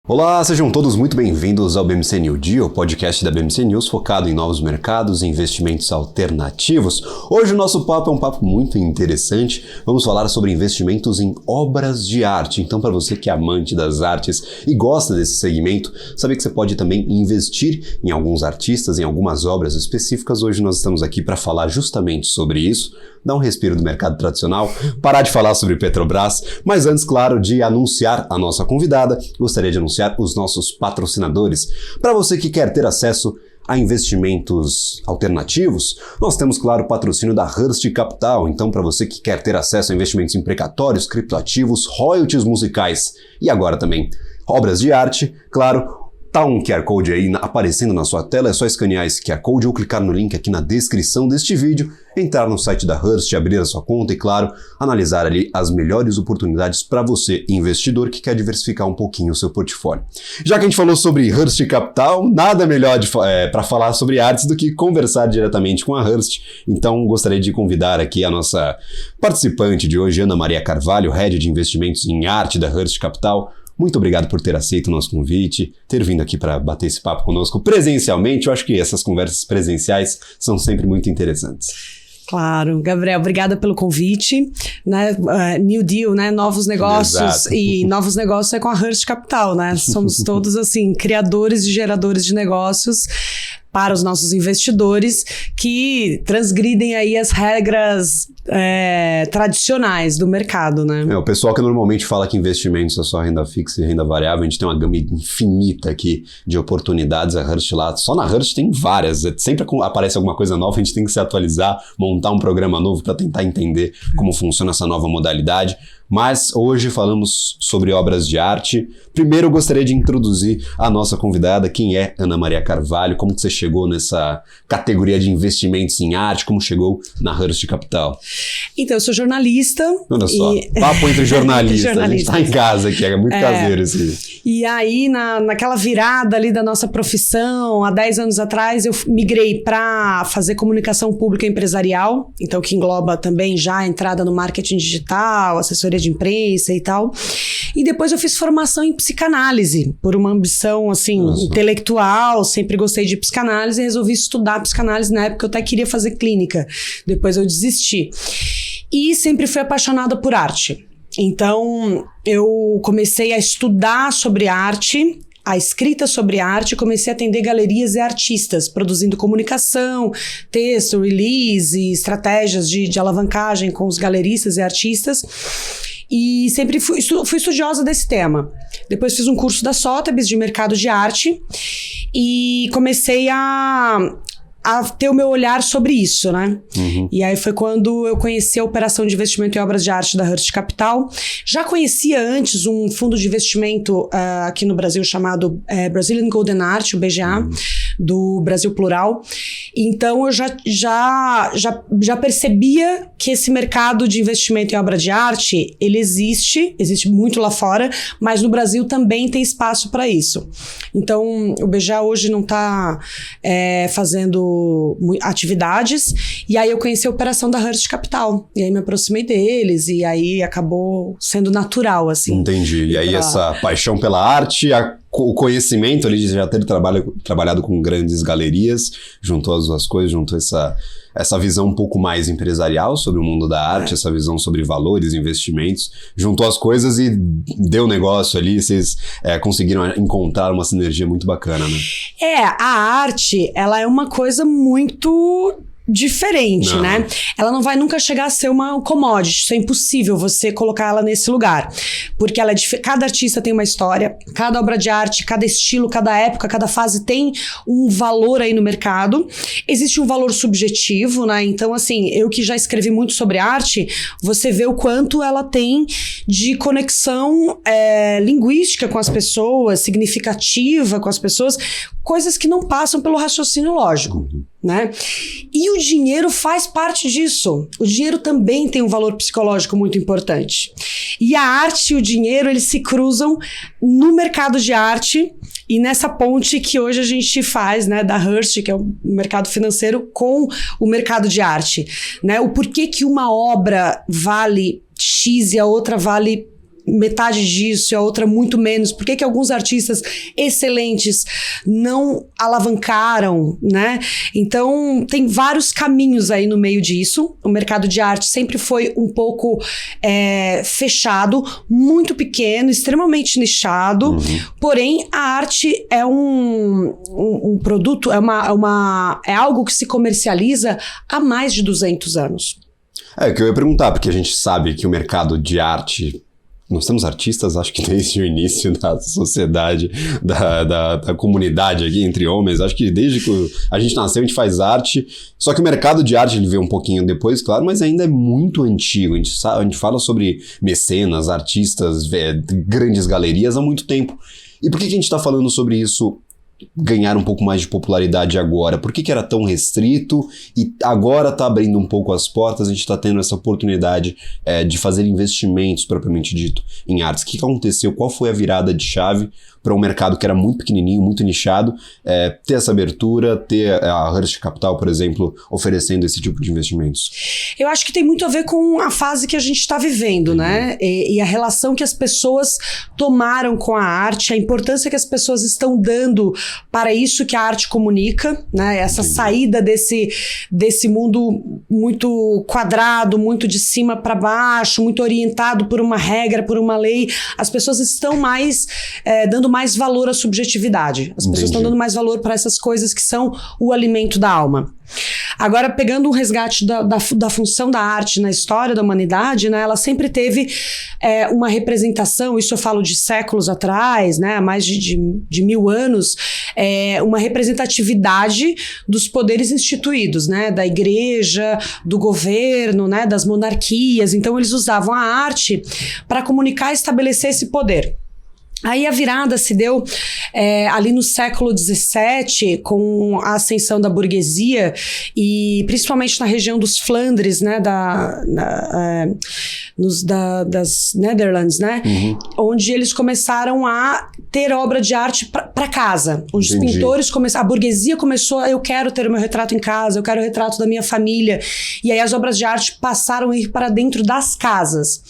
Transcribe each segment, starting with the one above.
Olá, sejam todos muito bem-vindos ao BMC New Deal, o podcast da BMC News focado em novos mercados e investimentos alternativos. Hoje o nosso papo é um papo muito interessante. Vamos falar sobre investimentos em obras de arte. Então, para você que é amante das artes e gosta desse segmento, saber que você pode também investir em alguns artistas, em algumas obras específicas. Hoje nós estamos aqui para falar justamente sobre isso. Dar um respiro do mercado tradicional, parar de falar sobre Petrobras, mas antes, claro, de anunciar a nossa convidada, gostaria de anunciar os nossos patrocinadores. Para você que quer ter acesso a investimentos alternativos, nós temos, claro, o patrocínio da Hearst Capital. Então, para você que quer ter acesso a investimentos em precatórios, criptoativos, royalties musicais e agora também obras de arte, claro, tá um QR Code aí aparecendo na sua tela, é só escanear esse QR Code ou clicar no link aqui na descrição deste vídeo, entrar no site da Hearst, abrir a sua conta e, claro, analisar ali as melhores oportunidades para você, investidor que quer diversificar um pouquinho o seu portfólio. Já que a gente falou sobre Hearst Capital, nada melhor para falar sobre artes do que conversar diretamente com a Hearst. Então, gostaria de convidar aqui a nossa participante de hoje, Ana Maria Carvalho, Head de Investimentos em Arte da Hearst Capital. Muito obrigado por ter aceito o nosso convite, ter vindo aqui para bater esse papo conosco presencialmente. Eu acho que essas conversas presenciais são sempre muito interessantes. Claro, Gabriel, obrigada pelo convite, né? New Deal, né? Novos negócios. Exato. E novos negócios é com a Hearst Capital, né? Somos todos, assim, criadores e geradores de negócios para os nossos investidores que transgridem aí as regras tradicionais do mercado, né? O pessoal que normalmente fala que investimentos é só renda fixa e renda variável, a gente tem uma gama infinita aqui de oportunidades. A Hearst lá, só na Hearst tem várias. Sempre aparece alguma coisa nova, a gente tem que se atualizar, montar um programa novo para tentar entender como funciona essa nova modalidade. Mas hoje falamos sobre obras de arte. Primeiro eu gostaria de introduzir a nossa convidada, quem é Ana Maria Carvalho, como que você chegou nessa categoria de investimentos em arte, como chegou na Hearst Capital? Então, eu sou jornalista. Olha só, papo entre jornalistas, a gente tá em casa aqui, é muito caseiro esse. E aí, naquela virada ali da nossa profissão, há 10 anos atrás, eu migrei para fazer comunicação pública empresarial, então que engloba também já a entrada no marketing digital, assessoria de imprensa e tal. E depois eu fiz formação em psicanálise, por uma ambição, assim, intelectual, sempre gostei de psicanálise e resolvi estudar psicanálise. Na época eu até queria fazer clínica, depois eu desisti. E sempre fui apaixonada por arte. Então, eu comecei a estudar sobre arte, a escrita sobre arte, comecei a atender galerias e artistas, produzindo comunicação, texto, release, estratégias de alavancagem com os galeristas e artistas. E sempre fui estudiosa desse tema. Depois fiz um curso da Sotheby's de mercado de arte e comecei a ter o meu olhar sobre isso, né? Uhum. E aí foi quando eu conheci a operação de investimento em obras de arte da Hearst Capital. Já conhecia antes um fundo de investimento aqui no Brasil chamado Brazilian Golden Art, o BGA, do Brasil Plural. Então eu já percebia que esse mercado de investimento em obra de arte, ele existe muito lá fora, mas no Brasil também tem espaço para isso. Então o BGA hoje não está fazendo atividades, e aí eu conheci a operação da Hearst Capital, e aí me aproximei deles, e aí acabou sendo natural, assim. Entendi, e aí essa paixão pela arte, o conhecimento ali de já ter trabalhado com grandes galerias, juntou as duas coisas, juntou essa visão um pouco mais empresarial sobre o mundo da arte, essa visão sobre valores, investimentos, juntou as coisas e deu negócio ali, vocês conseguiram encontrar uma sinergia muito bacana, né? A arte, ela é uma coisa muito diferente, né? Ela não vai nunca chegar a ser uma commodity, isso é impossível você colocar ela nesse lugar, porque ela cada artista tem uma história, cada obra de arte, cada estilo, cada época, cada fase tem um valor aí no mercado, existe um valor subjetivo, né? Então, assim, eu que já escrevi muito sobre arte, você vê o quanto ela tem de conexão linguística com as pessoas, significativa com as pessoas, coisas que não passam pelo raciocínio lógico, né? E o dinheiro faz parte disso. O dinheiro também tem um valor psicológico muito importante. E a arte e o dinheiro, eles se cruzam no mercado de arte e nessa ponte que hoje a gente faz, né, da Hearst, que é o mercado financeiro, com o mercado de arte, né? O porquê que uma obra vale X e a outra vale metade disso e a outra muito menos? Por que alguns artistas excelentes não alavancaram, né? Então, tem vários caminhos aí no meio disso. O mercado de arte sempre foi um pouco fechado, muito pequeno, extremamente nichado. Porém, a arte é um produto, é algo que se comercializa há mais de 200 anos. É o que eu ia perguntar, porque a gente sabe que o mercado de arte... Nós temos artistas, acho que desde o início da sociedade, da comunidade aqui entre homens. Acho que desde que a gente nasceu, a gente faz arte. Só que o mercado de arte ele veio um pouquinho depois, claro, mas ainda é muito antigo. A gente fala sobre mecenas, artistas, grandes galerias há muito tempo. E por que a gente está falando sobre isso ganhar um pouco mais de popularidade agora? Por que era tão restrito e agora está abrindo um pouco as portas, a gente está tendo essa oportunidade de fazer investimentos propriamente dito em artes? O que aconteceu? Qual foi a virada de chave para um mercado que era muito pequenininho, muito nichado, ter essa abertura, ter a Hearst Capital, por exemplo, oferecendo esse tipo de investimentos? Eu acho que tem muito a ver com a fase que a gente está vivendo, né? E a relação que as pessoas tomaram com a arte, a importância que as pessoas estão dando para isso que a arte comunica, né? Essa saída desse mundo muito quadrado, muito de cima para baixo, muito orientado por uma regra, por uma lei. As pessoas estão dando mais valor à subjetividade. As pessoas estão dando mais valor para essas coisas que são o alimento da alma. Agora, pegando um resgate da função da arte na história da humanidade, né, ela sempre teve uma representação, isso eu falo de séculos atrás, né, há mais de 1000 anos, uma representatividade dos poderes instituídos, né, da igreja, do governo, né, das monarquias. Então, eles usavam a arte para comunicar e estabelecer esse poder. Aí a virada se deu ali no século XVII, com a ascensão da burguesia, e principalmente na região dos Flandres, né, das Netherlands, né, onde eles começaram a ter obra de arte para casa, onde os pintores começaram, a burguesia começou, eu quero ter o meu retrato em casa, eu quero o retrato da minha família, e aí as obras de arte passaram a ir para dentro das casas.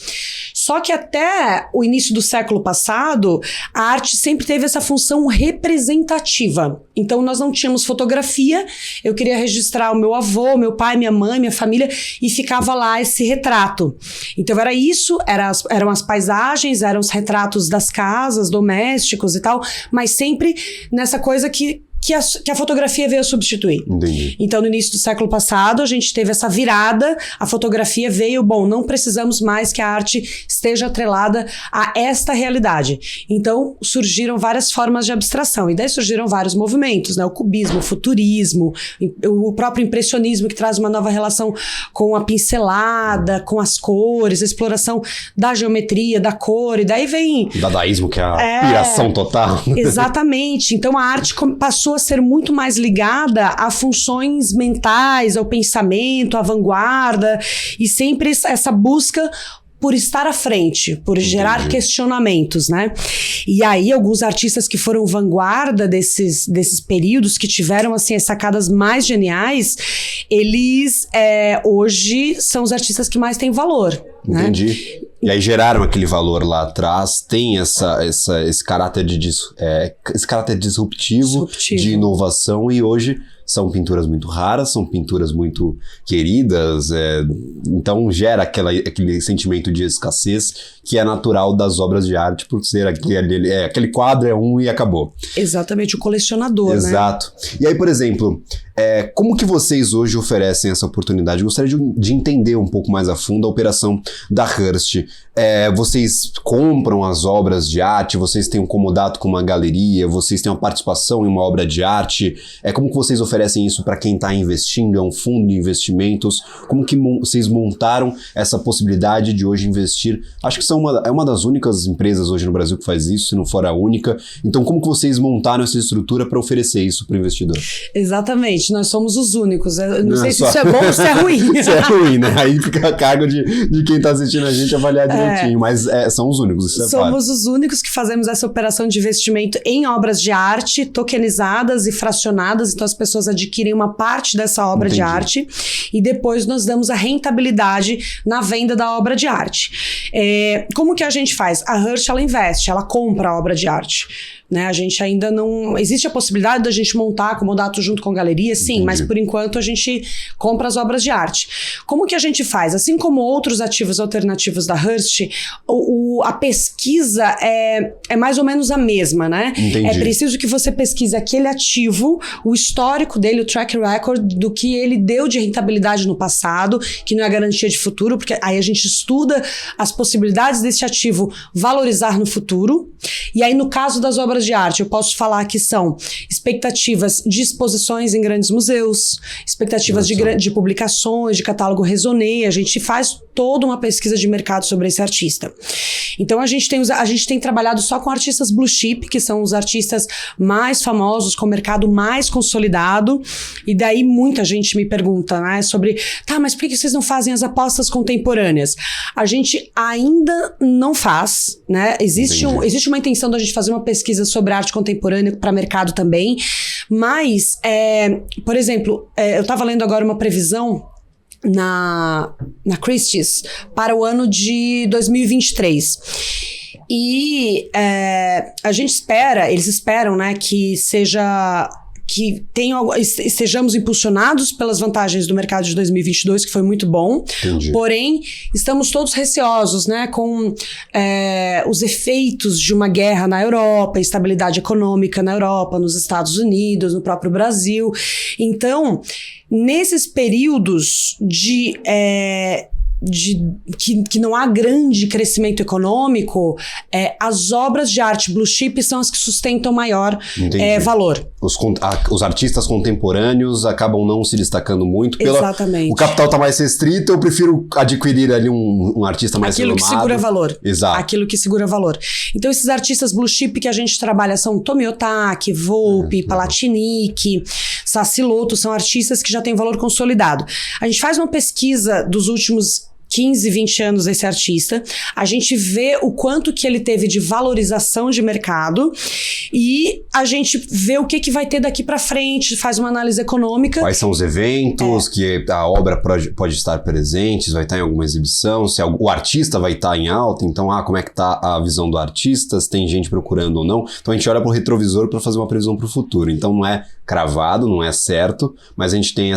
Só que até o início do século passado, a arte sempre teve essa função representativa. Então, nós não tínhamos fotografia, eu queria registrar o meu avô, meu pai, minha mãe, minha família, e ficava lá esse retrato. Então, era isso, eram as paisagens, eram os retratos das casas, domésticos e tal, mas sempre nessa coisa que a fotografia veio a substituir. Entendi. Então, no início do século passado, a gente teve essa virada, a fotografia veio, não precisamos mais que a arte esteja atrelada a esta realidade. Então, surgiram várias formas de abstração, e daí surgiram vários movimentos, né? O cubismo, o futurismo, o próprio impressionismo, que traz uma nova relação com a pincelada, com as cores, a exploração da geometria, da cor, e daí vem... O dadaísmo, que é a piração total. Exatamente. Então, a arte passou a ser muito mais ligada a funções mentais, ao pensamento, à vanguarda, e sempre essa busca por estar à frente, por gerar questionamentos, né? E aí, alguns artistas que foram vanguarda desses períodos, que tiveram, assim, as sacadas mais geniais, eles hoje são os artistas que mais têm valor. Entendi. Né? E aí geraram aquele valor lá atrás, tem esse caráter disruptivo, de inovação, e hoje são pinturas muito raras, são pinturas muito queridas, então gera aquele sentimento de escassez que é natural das obras de arte, por ser aquele quadro é um e acabou. Exatamente, o colecionador, Exato. Né? E aí, por exemplo, como que vocês hoje oferecem essa oportunidade? Eu gostaria de entender um pouco mais a fundo a operação da Hearst. Vocês compram as obras de arte, vocês têm um comodato com uma galeria, vocês têm uma participação em uma obra de arte, como que vocês oferecem isso para quem está investindo? É um fundo de investimentos? Como que vocês montaram essa possibilidade de hoje investir? Acho que é uma das únicas empresas hoje no Brasil que faz isso, se não for a única. Então, como que vocês montaram essa estrutura para oferecer isso para o investidor? Exatamente. Gente, nós somos os únicos. Eu não sei se isso é bom ou se é ruim. Isso é ruim, né? Aí fica a cargo de quem tá assistindo a gente avaliar direitinho. Mas são os únicos, isso é fato. Somos os únicos que fazemos essa operação de investimento em obras de arte, tokenizadas e fracionadas. Então, as pessoas adquirem uma parte dessa obra de arte e depois nós damos a rentabilidade na venda da obra de arte. Como que a gente faz? A Hearst, ela investe, ela compra a obra de arte. Né? A gente ainda não... Existe a possibilidade da gente montar comodato junto com a galeria, sim, mas por enquanto a gente compra as obras de arte. Como que a gente faz? Assim como outros ativos alternativos da Hearst, a pesquisa é mais ou menos a mesma, né? Entendi. É preciso que você pesquise aquele ativo, o histórico dele, o track record do que ele deu de rentabilidade no passado, que não é garantia de futuro, porque aí a gente estuda as possibilidades desse ativo valorizar no futuro. E aí, no caso das obras de arte, eu posso falar que são expectativas de exposições em grandes museus, expectativas de publicações, de catálogo Raisonné. A gente faz toda uma pesquisa de mercado sobre esse artista. Então, a gente tem trabalhado só com artistas blue chip, que são os artistas mais famosos, com o mercado mais consolidado. E daí, muita gente me pergunta, né, sobre, mas por que vocês não fazem as apostas contemporâneas? A gente ainda não faz, né? Existe uma intenção da gente fazer uma pesquisa sobre arte contemporânea para mercado também, mas, por exemplo, eu estava lendo agora uma previsão na Christie's para o ano de 2023. E a gente eles esperam, né, que estejamos impulsionados pelas vantagens do mercado de 2022, que foi muito bom. Entendi. Porém, estamos todos receosos, né, com os efeitos de uma guerra na Europa, instabilidade econômica na Europa, nos Estados Unidos, no próprio Brasil. Então, nesses períodos que não há grande crescimento econômico, as obras de arte blue chip são as que sustentam maior valor. Os artistas contemporâneos acabam não se destacando muito. Exatamente. O capital está mais restrito, eu prefiro adquirir ali um artista mais renomado. Aquilo que segura valor. Exato. Aquilo que segura valor. Então, esses artistas blue chip que a gente trabalha são Tomiotaki, Volpi, Palatinic, Sassi-Lotto, são artistas que já têm valor consolidado. A gente faz uma pesquisa dos últimos 15, 20 anos desse artista, a gente vê o quanto que ele teve de valorização de mercado e a gente vê o que vai ter daqui para frente, faz uma análise econômica. Quais são os eventos que a obra pode estar presente, vai estar em alguma exibição, se o artista vai estar em alta, então como é que está a visão do artista, se tem gente procurando ou não. Então a gente olha para o retrovisor para fazer uma previsão para o futuro. Então não é cravado, não é certo, mas a gente tem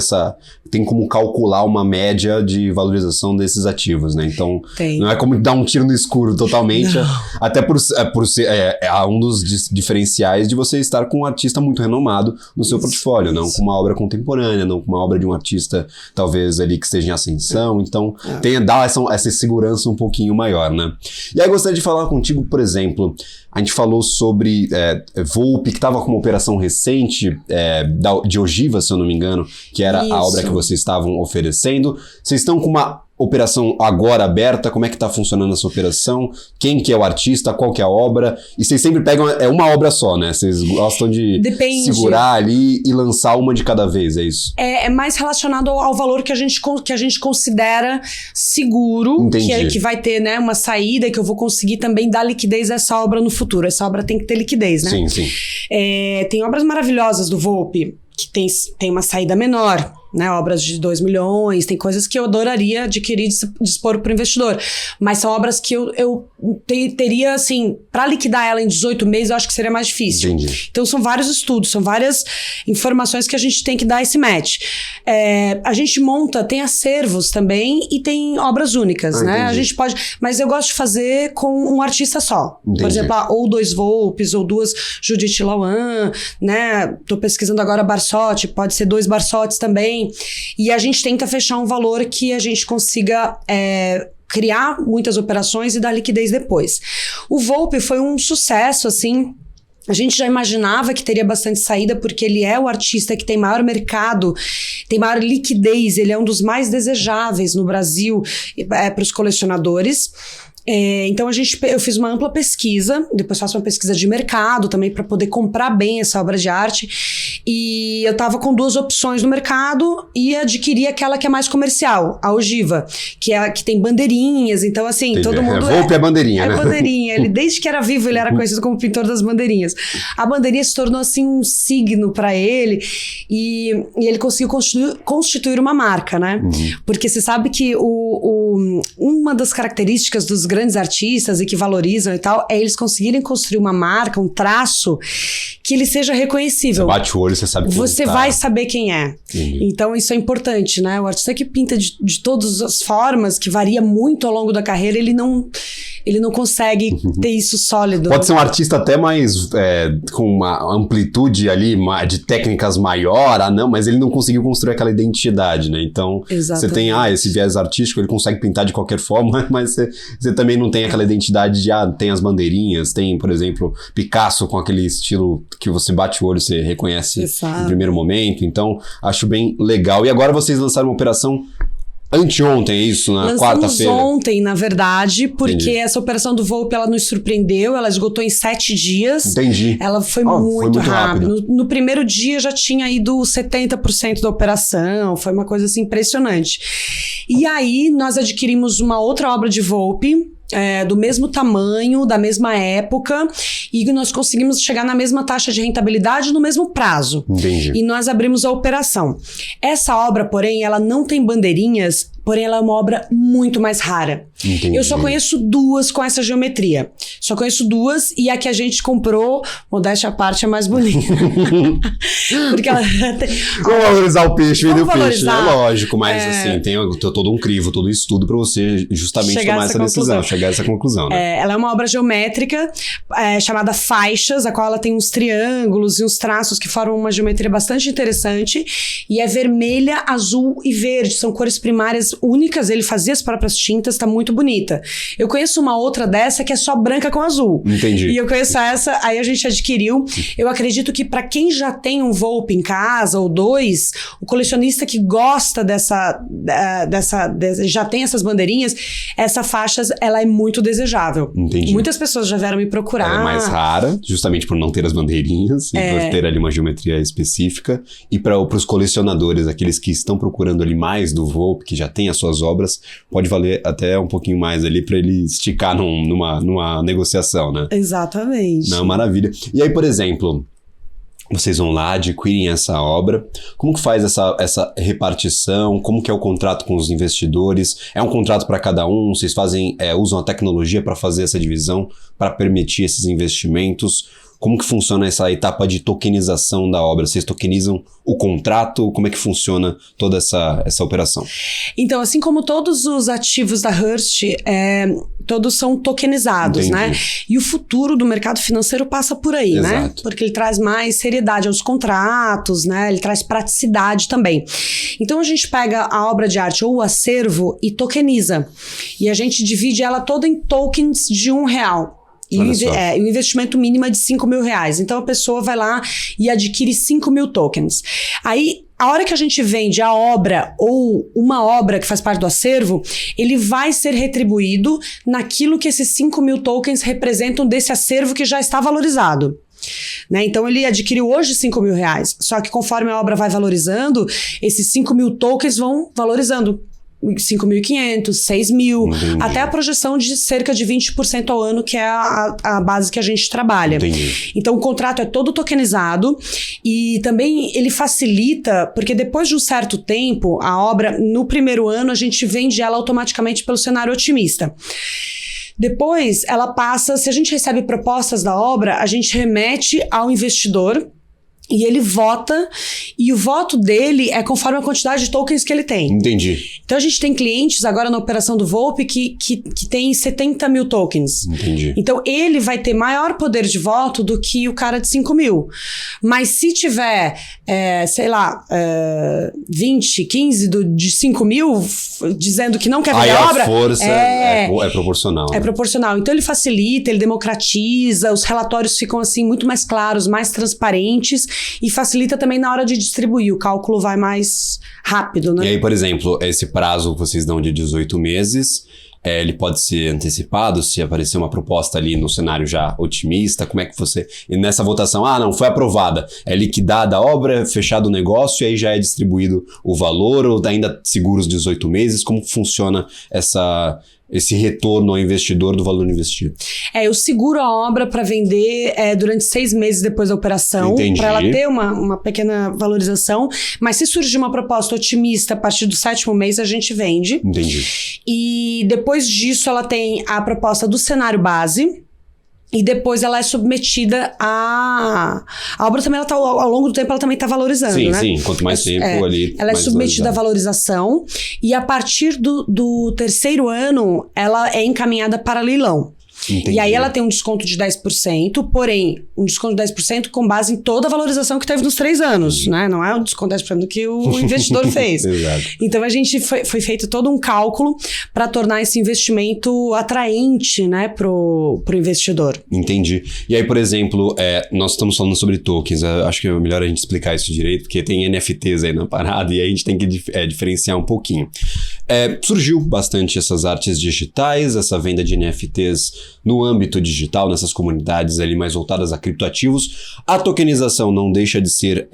como calcular uma média de valorização desses ativos, né? Então, não é como dar um tiro no escuro totalmente, até por ser um dos diferenciais de você estar com um artista muito renomado no seu portfólio, não com uma obra contemporânea, não com uma obra de um artista talvez ali que esteja em ascensão, então dá essa segurança um pouquinho maior, né? E aí gostaria de falar contigo, por exemplo, a gente falou sobre Volpi, que estava com uma operação recente de ogiva, se eu não me engano, que era a obra que vocês estavam oferecendo. Vocês estão com uma operação agora aberta? Como é que está funcionando essa operação? Quem que é o artista? Qual que é a obra? E vocês sempre pegam uma obra só, né? Vocês gostam de segurar ali e lançar uma de cada vez, é isso? É mais relacionado ao valor que a gente considera seguro, que vai ter, né, uma saída, que eu vou conseguir também dar liquidez a essa obra no futuro. Essa obra tem que ter liquidez, né? Sim. Tem obras maravilhosas do Volpi, que tem uma saída menor, né? Obras de 2 milhões, tem coisas que eu adoraria adquirir e dispor para o investidor. Mas são obras que eu teria, assim, para liquidar ela em 18 meses, eu acho que seria mais difícil. Entendi. Então, são vários estudos, são várias informações que a gente tem que dar esse match. A gente tem acervos também e tem obras únicas, né? Entendi. A gente pode... Mas eu gosto de fazer com um artista só. Entendi. Por exemplo, ou 2 Volpes, ou 2 Judith Lawan, né? Tô pesquisando agora Barsotti, pode ser 2 Barsottis também. E a gente tenta fechar um valor que a gente consiga criar muitas operações e dar liquidez depois. O Volpi foi um sucesso, assim. A gente já imaginava que teria bastante saída, porque ele é o artista que tem maior mercado, tem maior liquidez, ele é um dos mais desejáveis no Brasil para os colecionadores. Então eu fiz uma ampla pesquisa, depois faço uma pesquisa de mercado também para poder comprar bem essa obra de arte, e eu tava com 2 opções no mercado e adquiri aquela que é mais comercial, a ogiva, que é a que tem bandeirinhas, então assim, Entendi. todo mundo... Volpe é bandeirinha, né? É bandeirinha, ele desde que era vivo ele era conhecido como pintor das bandeirinhas. A bandeirinha se tornou assim um signo para ele, e ele conseguiu constituir uma marca, né? Porque você sabe que uma das características dos grandes artistas e que valorizam e tal, é eles conseguirem construir uma marca, um traço que ele seja reconhecível. Você bate o olho, você sabe quem Você tá. vai saber quem é. Então isso é importante, né? O artista que pinta de todas as formas, que varia muito ao longo da carreira, ele não consegue ter isso sólido. Pode ser um artista até mais com uma amplitude ali de técnicas maior, mas ele não conseguiu construir aquela identidade, né? Então, Exatamente. Você tem esse viés artístico, ele consegue pintar de qualquer forma, mas você também não tem aquela identidade de, tem as bandeirinhas, tem, por exemplo, Picasso com aquele estilo que você bate o olho, você reconhece no primeiro momento. Então, acho bem legal. E agora vocês lançaram uma operação anteontem, é isso? Na quarta-feira? Ontem, na verdade, porque Entendi. Essa operação do Volpe, ela nos surpreendeu, ela esgotou em 7 dias. Entendi. Ela foi muito rápido. No primeiro dia já tinha ido 70% da operação, foi uma coisa assim impressionante. E aí nós adquirimos uma outra obra de Volpe, do mesmo tamanho, da mesma época, e nós conseguimos chegar na mesma taxa de rentabilidade no mesmo prazo. Entendi. E nós abrimos a operação. Essa obra, porém, ela não tem bandeirinhas, porém ela é uma obra muito mais rara. Entendi. Eu só conheço 2 com essa geometria. Só conheço 2, e a que a gente comprou, modéstia à parte, é mais bonita. Porque ela tem... Vamos valorizar o peixe, vender o peixe, valorizar. É lógico, mas assim, tem todo um crivo, todo um estudo para você justamente tomar essa decisão, chegar a essa conclusão, né? Ela é uma obra geométrica chamada faixas, a qual ela tem uns triângulos e uns traços que formam uma geometria bastante interessante, e é vermelha, azul e verde, são cores primárias únicas, ele fazia as próprias tintas, tá muito bonita. Eu conheço uma outra dessa que é só branca com azul. Entendi. E eu conheço essa, aí a gente adquiriu. Eu acredito que para quem já tem um Volpe em casa ou 2, o colecionista que gosta já tem essas bandeirinhas, essa faixas, ela é muito desejável. Entendi. Muitas pessoas já vieram me procurar. Ela é mais rara, justamente por não ter as bandeirinhas, e por ter ali uma geometria específica. E para os colecionadores, aqueles que estão procurando ali mais do Volpe, que já tem as suas obras, pode valer até um pouquinho mais ali para ele esticar numa negociação, né? Exatamente. Não, maravilha. E aí, por exemplo, vocês vão lá, adquirem essa obra. Como que faz essa repartição? Como que é o contrato com os investidores? É um contrato para cada um? Vocês usam a tecnologia para fazer essa divisão, para permitir esses investimentos? Como que funciona essa etapa de tokenização da obra? Vocês tokenizam o contrato? Como é que funciona toda essa operação? Então, assim como todos os ativos da Hearst, todos são tokenizados, Entendi. né? E o futuro do mercado financeiro passa por aí, Exato. né? Porque ele traz mais seriedade aos contratos, né? Ele traz praticidade também. Então, a gente pega a obra de arte ou o acervo e tokeniza. E a gente divide ela toda em tokens de R$1. E o investimento mínimo é de R$5.000. Então, a pessoa vai lá e adquire 5.000 tokens. Aí, a hora que a gente vende a obra ou uma obra que faz parte do acervo, ele vai ser retribuído naquilo que esses 5.000 tokens representam desse acervo que já está valorizado. Né? Então ele adquiriu hoje R$5.000, só que conforme a obra vai valorizando, esses 5.000 tokens vão valorizando. 5.500, 6.000, até a projeção de cerca de 20% ao ano, que é a base que a gente trabalha. Entendi. Então o contrato é todo tokenizado e também ele facilita, porque depois de um certo tempo, a obra, no primeiro ano, a gente vende ela automaticamente pelo cenário otimista. Depois, ela passa, se a gente recebe propostas da obra, a gente remete ao investidor e ele vota, e o voto dele é conforme a quantidade de tokens que ele tem. Entendi. Então a gente tem clientes agora na operação do Volpe que tem 70.000 tokens. Entendi. Então ele vai ter maior poder de voto do que o cara de 5.000. Mas se tiver, 20, 15 de 5.000 dizendo que não quer vender a obra... a força é proporcional. É proporcional. Então ele facilita, ele democratiza, os relatórios ficam assim muito mais claros, mais transparentes e facilita também na hora de distribuir. O cálculo vai mais rápido, né? E aí, por exemplo, esse prazo que vocês dão de 18 meses, ele pode ser antecipado se aparecer uma proposta ali no cenário já otimista? Como é que você... E nessa votação, não, foi aprovada. É liquidada a obra, fechado o negócio e aí já é distribuído o valor ou ainda segura os 18 meses? Como funciona esse retorno ao investidor do valor investido? Eu seguro a obra para vender durante 6 meses depois da operação, para ela ter uma pequena valorização, mas se surgir uma proposta otimista a partir do 7º mês, a gente vende. Entendi. E depois disso ela tem a proposta do cenário base, e depois ela é submetida a obra também, ao longo do tempo, ela também está valorizando, sim, né? Sim, quanto mais tempo ali... Ela é submetida à valorização e a partir do 3º ano, ela é encaminhada para leilão. Entendi. E aí ela tem um desconto de 10%, porém, um desconto de 10% com base em toda a valorização que teve nos 3 anos, né? Não é um desconto de 10% que o investidor fez. Exato. Então, a gente foi feito todo um cálculo para tornar esse investimento atraente, né, pro investidor. Entendi. E aí, por exemplo, nós estamos falando sobre tokens, acho que é melhor a gente explicar isso direito, porque tem NFTs aí na parada e aí a gente tem que diferenciar um pouquinho. Surgiu bastante essas artes digitais, essa venda de NFTs no âmbito digital, nessas comunidades ali mais voltadas a criptoativos. A tokenização não deixa de ser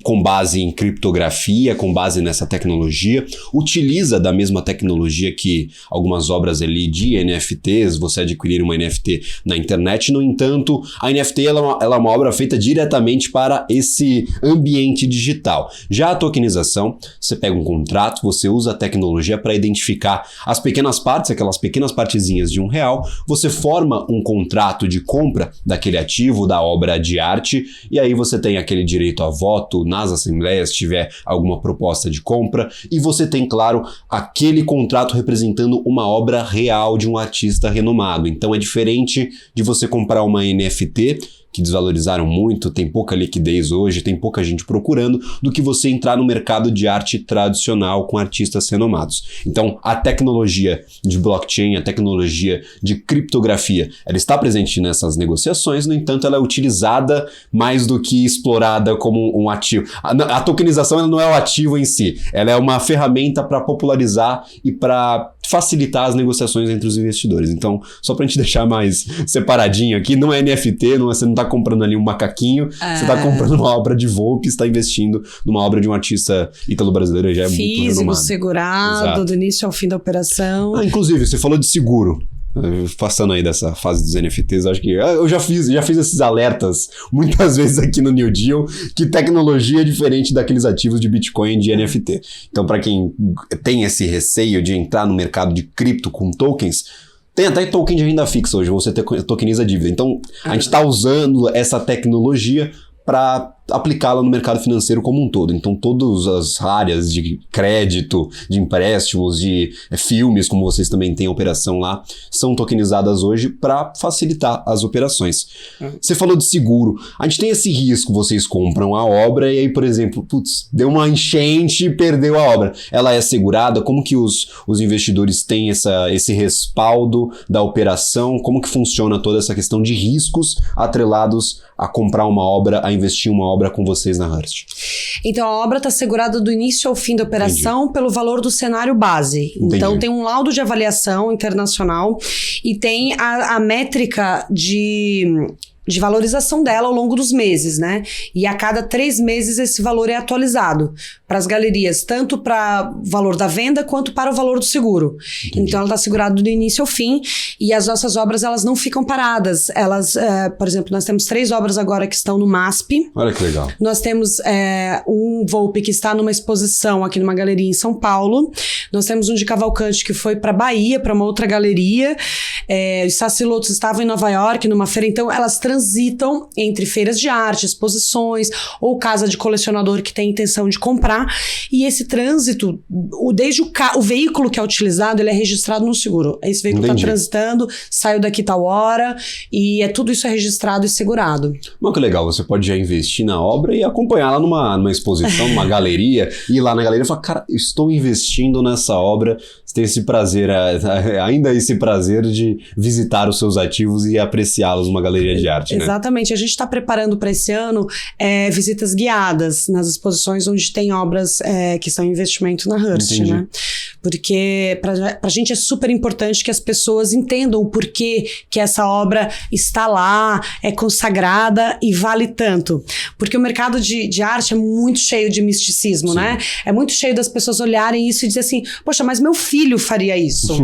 com base em criptografia, com base nessa tecnologia, utiliza da mesma tecnologia que algumas obras ali de NFTs, você adquirir uma NFT na internet. No entanto, a NFT ela é uma obra feita diretamente para esse ambiente digital. Já a tokenização, você pega um contrato, você usa a tecnologia para identificar as pequenas partes, aquelas pequenas partezinhas de R$1, você forma um contrato de compra daquele ativo, da obra de arte, e aí você tem aquele direito a voto nas assembleias, se tiver alguma proposta de compra, e você tem, claro, aquele contrato representando uma obra real de um artista renomado. Então é diferente de você comprar uma NFT, que desvalorizaram muito, tem pouca liquidez hoje, tem pouca gente procurando, do que você entrar no mercado de arte tradicional com artistas renomados. Então, a tecnologia de blockchain, a tecnologia de criptografia, ela está presente nessas negociações, no entanto, ela é utilizada mais do que explorada como um ativo. A tokenização ela não é o ativo em si, ela é uma ferramenta para popularizar e para facilitar as negociações entre os investidores. Então, só pra gente deixar mais separadinho aqui, não é NFT, você não tá comprando ali um macaquinho, você tá comprando uma obra de Volpe, está investindo numa obra de um artista ítalo-brasileiro, já é muito renomado. Físico, segurado, exato, do início ao fim da operação. Inclusive, você falou de seguro. Passando aí dessa fase dos NFTs, acho que eu já fiz esses alertas muitas vezes aqui no New Deal, que tecnologia é diferente daqueles ativos de Bitcoin e de NFT. Então, para quem tem esse receio de entrar no mercado de cripto com tokens, tem até token de renda fixa hoje, você tokeniza dívida. Então, a gente está usando essa tecnologia para aplicá-la no mercado financeiro como um todo. Então, todas as áreas de crédito, de empréstimos, de filmes, como vocês também têm operação lá, são tokenizadas hoje para facilitar as operações. Você falou de seguro. A gente tem esse risco, vocês compram a obra e aí, por exemplo, deu uma enchente e perdeu a obra. Ela é segurada? Como que os investidores têm esse respaldo da operação? Como que funciona toda essa questão de riscos atrelados a comprar uma obra, a investir em uma obra com vocês na Hearst? Então, a obra está segurada do início ao fim da operação. Entendi. Pelo valor do cenário base. Entendi. Então, tem um laudo de avaliação internacional e tem a métrica de valorização dela ao longo dos meses, né? E a cada 3 meses esse valor é atualizado para as galerias, tanto para o valor da venda quanto para o valor do seguro. Entendi. Então, ela está segurada do início ao fim e as nossas obras, elas não ficam paradas. Elas, por exemplo, nós temos 3 obras agora que estão no MASP. Olha que legal. Nós temos um Volpe que está numa exposição aqui numa galeria em São Paulo. Nós temos um de Cavalcante que foi para Bahia, para uma outra galeria. Os Sacilotos estavam em Nova York, numa feira. Então, elas transitam entre feiras de arte, exposições ou casa de colecionador que tem intenção de comprar. E esse trânsito, desde o veículo que é utilizado, ele é registrado no seguro. Esse veículo está transitando, saiu daqui tal hora e tudo isso é registrado e segurado. Mas que legal, você pode já investir na obra e acompanhar lá numa exposição, numa galeria, ir lá na galeria e falar, cara, eu estou investindo nessa obra. Você tem esse prazer, ainda esse prazer de visitar os seus ativos e apreciá-los numa galeria de arte, né? Exatamente. A gente está preparando para esse ano visitas guiadas nas exposições onde tem obras que são em investimento na Hearst, né? Porque pra gente é super importante que as pessoas entendam o porquê que essa obra está lá, é consagrada e vale tanto. Porque o mercado de arte é muito cheio de misticismo, né? É muito cheio das pessoas olharem isso e dizer assim, poxa, mas meu filho faria isso.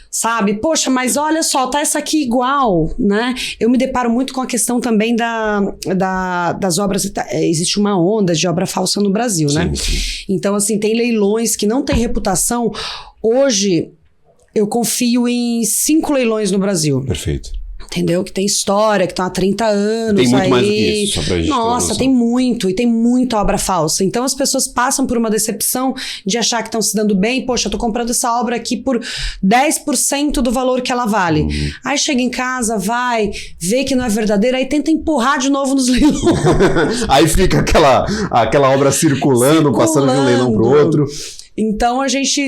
Sabe? Poxa, mas olha só, tá essa aqui igual, né? Eu me deparo muito com a questão também das obras. Existe uma onda de obra falsa no Brasil, né? Então, assim, tem leilões que não têm reputação. Hoje, eu confio em 5 leilões no Brasil. Perfeito. Entendeu? Que tem história, que estão há 30 anos. Tem muito aí. mais do que isso, só pra gente Nossa, tem muito, e tem muita obra falsa. Então as pessoas passam por uma decepção de achar que estão se dando bem. Poxa, eu tô comprando essa obra aqui por 10% do valor que ela vale. Aí chega em casa, vai, vê que não é verdadeira, aí tenta empurrar de novo nos leilões. Aí fica aquela obra circulando, passando de um leilão pro outro. Então a gente,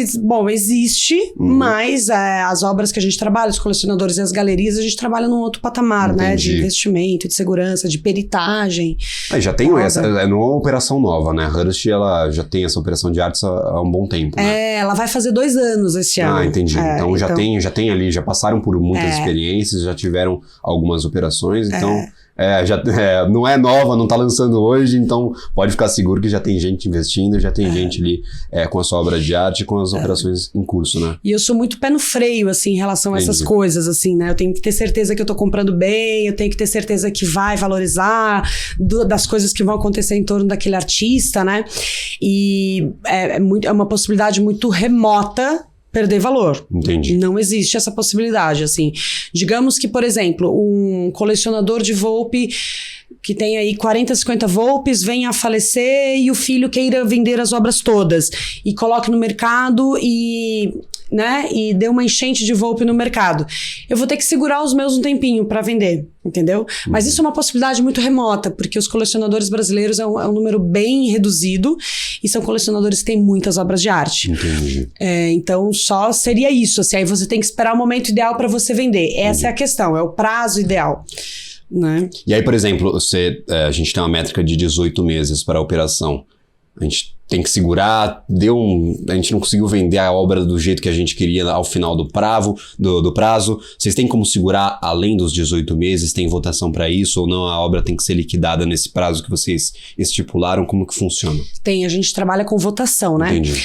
existe, mas as obras que a gente trabalha, os colecionadores e as galerias, a gente trabalha num outro patamar, né? De investimento, de segurança, de peritagem. Já tem essa, não é uma operação nova, né? A Hearst, ela já tem essa operação de artes há um bom tempo, né? Ela vai fazer 2 anos esse ano. Ah, entendi. Então já tem ali, já passaram por muitas experiências, já tiveram algumas operações, então... não é nova, não tá lançando hoje, então pode ficar seguro que já tem gente investindo, já tem gente ali com a sua obra de arte, com as operações em curso, né? E eu sou muito pé no freio, assim, em relação a essas coisas, assim, né? Eu tenho que ter certeza que eu tô comprando bem, eu tenho que ter certeza que vai valorizar, das coisas que vão acontecer em torno daquele artista, né? E é uma possibilidade muito remota perder valor. Entendi. Não existe essa possibilidade, assim. Digamos que, por exemplo, um colecionador de Volpe que tem aí 40, 50 Volpes, venha a falecer e o filho queira vender as obras todas e coloque no mercado e dê uma enchente de Volpe no mercado. Eu vou ter que segurar os meus um tempinho para vender, entendeu? Mas isso é uma possibilidade muito remota, porque os colecionadores brasileiros é um número bem reduzido e são colecionadores que têm muitas obras de arte. Entendi. Então, só seria isso, assim, aí você tem que esperar o momento ideal para você vender. Essa é a questão, é o prazo ideal. Né? E aí, por exemplo, a gente tem uma métrica de 18 meses para a operação. A gente tem que segurar, a gente não conseguiu vender a obra do jeito que a gente queria ao final do prazo. Vocês têm como segurar além dos 18 meses? Tem votação para isso ou não? A obra tem que ser liquidada nesse prazo que vocês estipularam? Como que funciona? Tem, a gente trabalha com votação, né? Entendi.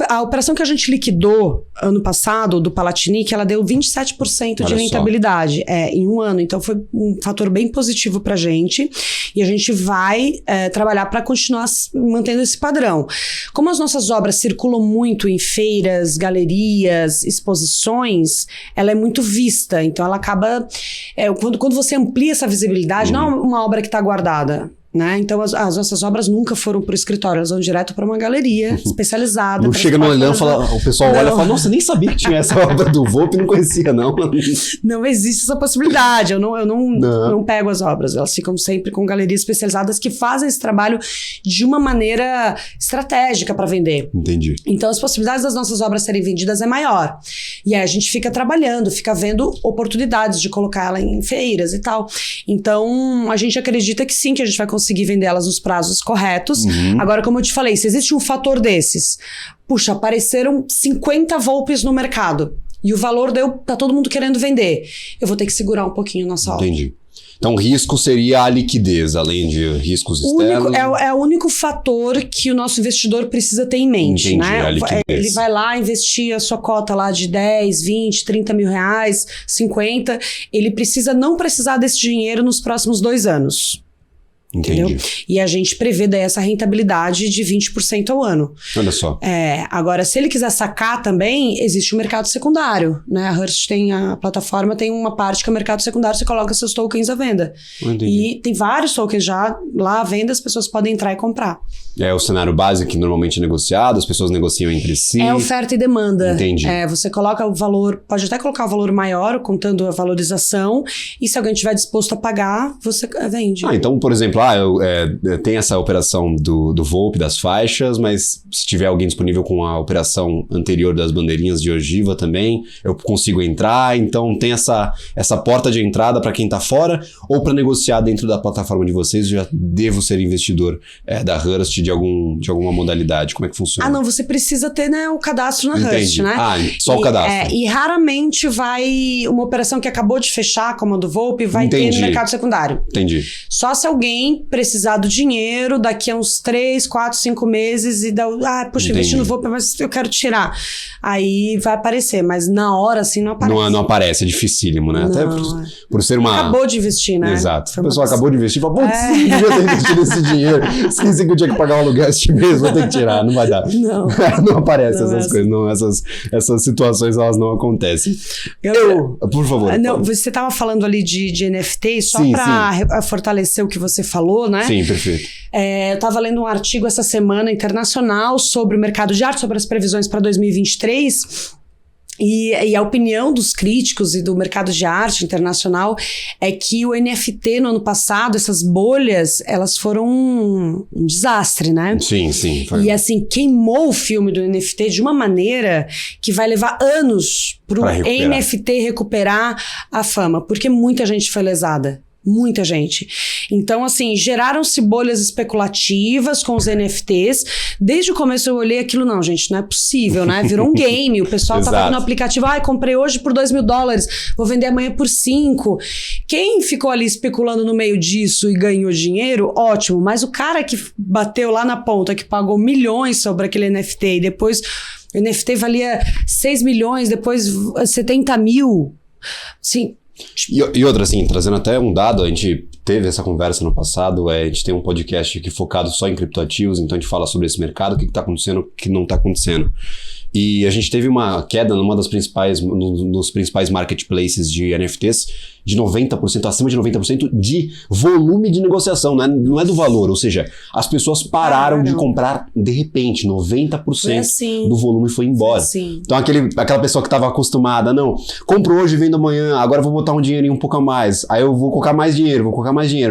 A operação que a gente liquidou ano passado, do Palatinic, ela deu 27% de rentabilidade em um ano. Então foi um fator bem positivo pra gente. E a gente vai trabalhar para continuar mantendo esse padrão. Como as nossas obras circulam muito em feiras, galerias, exposições, ela é muito vista. Então ela acaba... quando você amplia essa visibilidade, não é uma obra que está guardada. Né? Então as nossas obras nunca foram para o escritório, elas vão direto para uma galeria especializada. Não chega no leilão, o pessoal olha e fala, nossa, nem sabia que tinha essa obra do Volpe, não conhecia não. Não existe essa possibilidade, eu não pego as obras, elas ficam sempre com galerias especializadas que fazem esse trabalho de uma maneira estratégica para vender. Entendi. Então as possibilidades das nossas obras serem vendidas é maior. E aí a gente fica trabalhando, fica vendo oportunidades de colocar ela em feiras e tal. Então a gente acredita que sim, que a gente vai conseguir vender elas nos prazos corretos. Agora, como eu te falei, se existe um fator desses, puxa, apareceram 50 Volpes no mercado e o valor tá todo mundo querendo vender, eu vou ter que segurar um pouquinho nossa obra. Entendi. Então, risco seria a liquidez, além de riscos externos? É o único fator que o nosso investidor precisa ter em mente. Entendi, né? a liquidez. Ele vai lá investir a sua cota lá de 10, 20, 30 mil reais, 50. Ele não precisar desse dinheiro nos próximos 2 anos. Entendi. Entendeu? E a gente prevê daí essa rentabilidade de 20% ao ano. Olha só. Agora, se ele quiser sacar também, existe o mercado secundário, né? A Hearst a plataforma tem uma parte que é o mercado secundário, você coloca seus tokens à venda. Entendi. E tem vários tokens já lá à venda, as pessoas podem entrar e comprar. É o cenário básico que normalmente é negociado, as pessoas negociam entre si. É oferta e demanda. Entendi. Você coloca o valor, pode até colocar o valor maior, contando a valorização, e se alguém estiver disposto a pagar, você vende. Então, por exemplo, tem essa operação do Volpe, das faixas, mas se tiver alguém disponível com a operação anterior das bandeirinhas de ogiva também, eu consigo entrar. Então tem essa porta de entrada para quem tá fora, ou para negociar dentro da plataforma de vocês, eu já devo ser investidor da Hurst de alguma modalidade. Como é que funciona? Não, você precisa ter, né, o cadastro na Hurst, né? Só o cadastro. E raramente vai uma operação que acabou de fechar, como a do Volpe, vai ter no mercado secundário. Entendi. Só se alguém precisar do dinheiro daqui a uns 3, 4, 5 meses e investi no Volpe, mas eu quero tirar. Aí vai aparecer, mas na hora, assim, não aparece. Não aparece, é dificílimo, né? Até por ser uma... Acabou de investir, né? Exato. O pessoal acabou de investir, fala, putz, devia ter investido esse dinheiro. Esqueci que eu tinha que pagar um aluguel este mês, vou ter que tirar, não vai dar. Não aparece essas coisas, essas situações, elas não acontecem. Por favor. Você estava falando ali de NFT, só para fortalecer o que você falou, né? Sim, perfeito. Eu estava lendo um artigo essa semana internacional sobre o mercado de arte, sobre as previsões para 2023, e a opinião dos críticos e do mercado de arte internacional é que o NFT no ano passado, essas bolhas, elas foram um desastre, né? Sim. E assim, queimou o filme do NFT de uma maneira que vai levar anos pro NFT recuperar a fama, porque muita gente foi lesada. Muita gente. Então, assim, geraram-se bolhas especulativas com os NFTs. Desde o começo eu olhei aquilo, não, gente, não é possível, né? Virou um game. O pessoal tava no aplicativo, comprei hoje por $2.000, vou vender amanhã por 5. Quem ficou ali especulando no meio disso e ganhou dinheiro, ótimo. Mas o cara que bateu lá na ponta, que pagou milhões sobre aquele NFT e depois o NFT valia 6 milhões, depois 70 mil. Sim. E outra, assim, trazendo até um dado, a gente teve essa conversa no passado, a gente tem um podcast aqui focado só em criptoativos, então a gente fala sobre esse mercado, o que está acontecendo, o que não está acontecendo. E a gente teve uma queda nos principais marketplaces de NFTs de 90%, acima de 90% de volume de negociação, não é do valor, ou seja, as pessoas pararam de comprar de repente, 90% do volume foi embora. Então aquela pessoa que estava acostumada, compro hoje e vendo amanhã, agora eu vou botar um dinheirinho um pouco a mais, aí eu vou colocar mais dinheiro,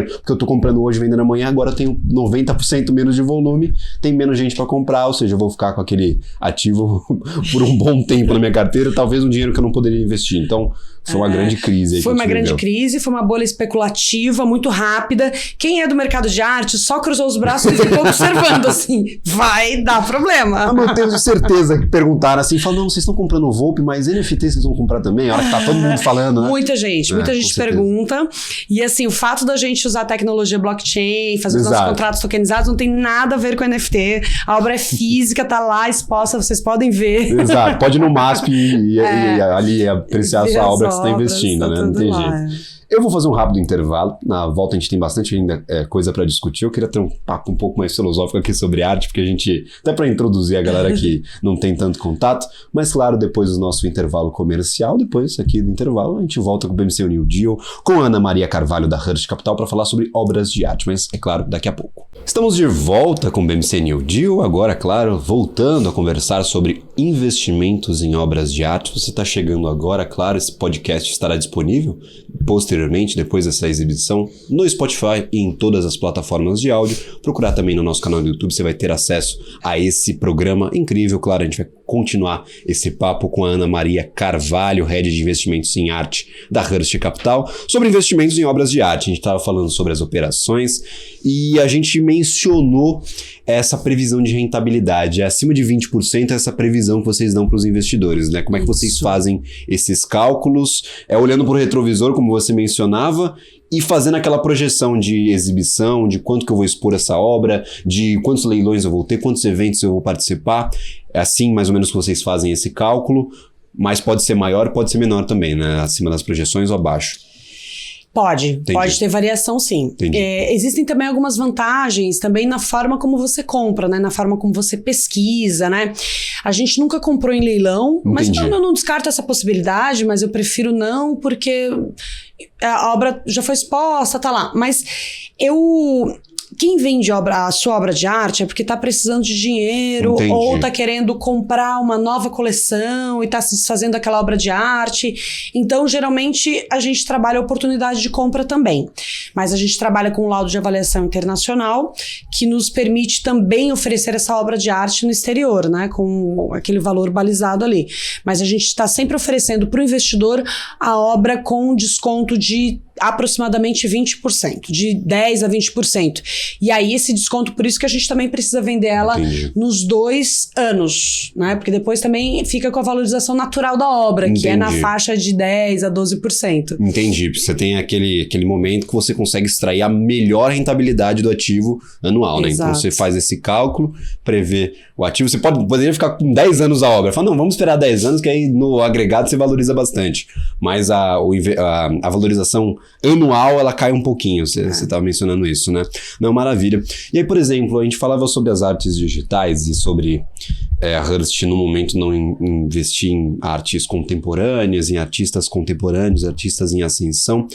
porque eu tô comprando hoje e vendendo amanhã, agora eu tenho 90% menos de volume, tem menos gente para comprar, ou seja, eu vou ficar com aquele ativo por um bom tempo na minha carteira, talvez um dinheiro que eu não poderia investir. Então, foi uma grande crise. Foi uma grande crise, foi uma bolha especulativa, muito rápida. Quem é do mercado de arte só cruzou os braços e ficou observando, assim, vai dar problema. Eu tenho certeza que perguntaram assim, falaram, vocês estão comprando o Volpe, mas NFT vocês vão comprar também? A hora que tá todo mundo falando, né? Muita gente pergunta. E assim, o fato da gente usar a tecnologia blockchain, fazer os nossos contratos tokenizados, não tem nada a ver com NFT. A obra é física, tá lá exposta, vocês podem ver. Exato, pode ir no MASP e ali apreciar a sua obra que você está investindo, né? Não tem jeito. Eu vou fazer um rápido intervalo. Na volta a gente tem bastante ainda coisa para discutir. Eu queria ter um papo um pouco mais filosófico aqui sobre arte, porque a gente, até para introduzir a galera que não tem tanto contato, mas claro, depois do nosso intervalo comercial, depois aqui do intervalo, a gente volta com o BMC New Deal, com a Ana Maria Carvalho da Hurst Capital para falar sobre obras de arte, mas é claro, daqui a pouco. Estamos de volta com o BMC New Deal, agora, claro, voltando a conversar sobre investimentos em obras de arte. Você está chegando agora, claro, esse podcast estará disponível posteriormente, depois dessa exibição, no Spotify e em todas as plataformas de áudio. Procurar também no nosso canal do YouTube, você vai ter acesso a esse programa incrível. Claro, a gente vai continuar esse papo com a Ana Maria Carvalho, Head de Investimentos em Arte da Hurst Capital, sobre investimentos em obras de arte. A gente estava falando sobre as operações e a gente mencionou essa previsão de rentabilidade. Acima de 20% é essa previsão que vocês dão para os investidores, né? Como é que vocês fazem esses cálculos? Olhando para o retrovisor, como você mencionava, e fazendo aquela projeção de exibição, de quanto que eu vou expor essa obra, de quantos leilões eu vou ter, quantos eventos eu vou participar. É assim mais ou menos que vocês fazem esse cálculo, mas pode ser maior, pode ser menor também, né? Acima das projeções ou abaixo. Pode ter variação, sim. Existem também algumas vantagens também na forma como você compra, né? Na forma como você pesquisa, né? A gente nunca comprou em leilão, mas eu não descarto essa possibilidade, mas eu prefiro não, porque a obra já foi exposta, tá lá. Mas quem vende a sua obra de arte é porque está precisando de dinheiro, Entendi. ou está querendo comprar uma nova coleção e está se desfazendo daquela obra de arte. Então, geralmente, a gente trabalha a oportunidade de compra também. Mas a gente trabalha com um laudo de avaliação internacional que nos permite também oferecer essa obra de arte no exterior, né? Com aquele valor balizado ali. Mas a gente está sempre oferecendo para o investidor a obra com desconto de aproximadamente 20%, de 10% a 20%. E aí esse desconto, por isso que a gente também precisa vender ela nos 2 anos, né? Porque depois também fica com a valorização natural da obra, que é na faixa de 10% a 12%. Entendi. Você tem aquele momento que você consegue extrair a melhor rentabilidade do ativo anual, né? Exato. Então você faz esse cálculo, prevê o ativo. Você poderia ficar com 10 anos a obra. Fala, não, vamos esperar 10 anos que aí no agregado você valoriza bastante. Mas a valorização anual, ela cai um pouquinho. Você estava mencionando isso, né? Não, maravilha. E aí, por exemplo, a gente falava sobre as artes digitais e sobre a Hearst no momento não investir em artes contemporâneas, em artistas contemporâneos, artistas em ascensão.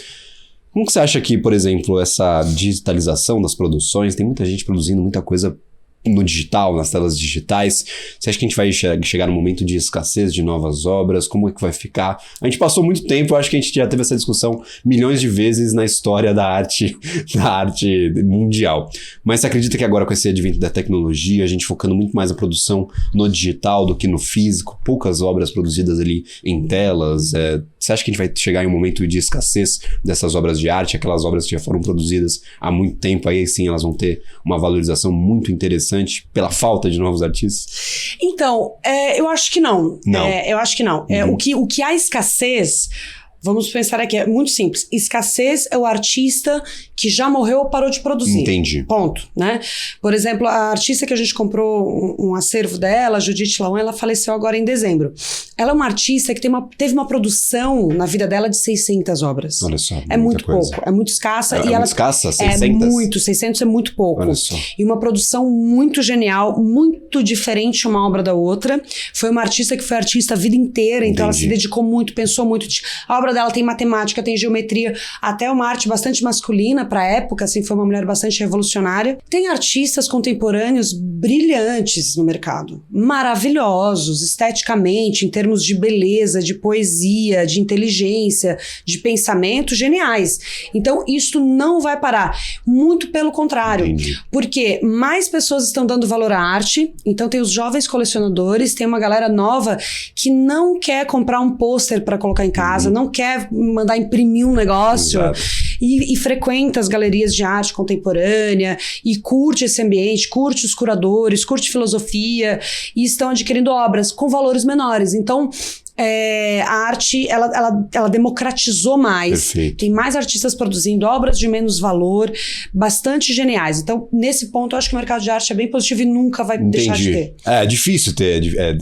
Como que você acha que, por exemplo, essa digitalização das produções, tem muita gente produzindo muita coisa no digital, nas telas digitais. Você acha que a gente vai chegar no momento de escassez de novas obras? Como é que vai ficar? A gente passou muito tempo, eu acho que a gente já teve essa discussão milhões de vezes na história da arte mundial. Mas você acredita que agora com esse advento da tecnologia, a gente focando muito mais a produção no digital do que no físico, poucas obras produzidas ali em telas, você acha que a gente vai chegar em um momento de escassez dessas obras de arte, aquelas obras que já foram produzidas há muito tempo, aí sim elas vão ter uma valorização muito interessante pela falta de novos artistas? Então, eu acho que não. Não. Eu acho que não. O que há escassez, vamos pensar aqui, é muito simples. Escassez é o artista que já morreu ou parou de produzir. Entendi. Ponto, né? Por exemplo, a artista que a gente comprou um acervo dela, a Judith Lawan, ela faleceu agora em dezembro. Ela é uma artista que teve uma produção na vida dela de 600 obras. Olha só. É muito pouco, é muito escassa. É muito escassa? 600? 600 é muito pouco. Olha só. E uma produção muito genial, muito diferente uma obra da outra. Foi uma artista que foi artista a vida inteira, então ela se dedicou muito, pensou muito. A obra dela tem matemática, tem geometria, até uma arte bastante masculina para a época, assim, foi uma mulher bastante revolucionária. Tem artistas contemporâneos brilhantes no mercado, maravilhosos, esteticamente, em termos de beleza, de poesia, de inteligência, de pensamento, geniais. Então, isso não vai parar. Muito pelo contrário. Entendi. Porque mais pessoas estão dando valor à arte, então tem os jovens colecionadores, tem uma galera nova que não quer comprar um pôster para colocar em casa, não quer mandar imprimir um negócio e frequenta as galerias de arte contemporânea e curte esse ambiente, curte os curadores, curte filosofia e estão adquirindo obras com valores menores. Então, a arte, ela democratizou mais. Perfeito. Tem mais artistas produzindo obras de menos valor, bastante geniais. Então, nesse ponto, eu acho que o mercado de arte é bem positivo e nunca vai deixar de ter. É difícil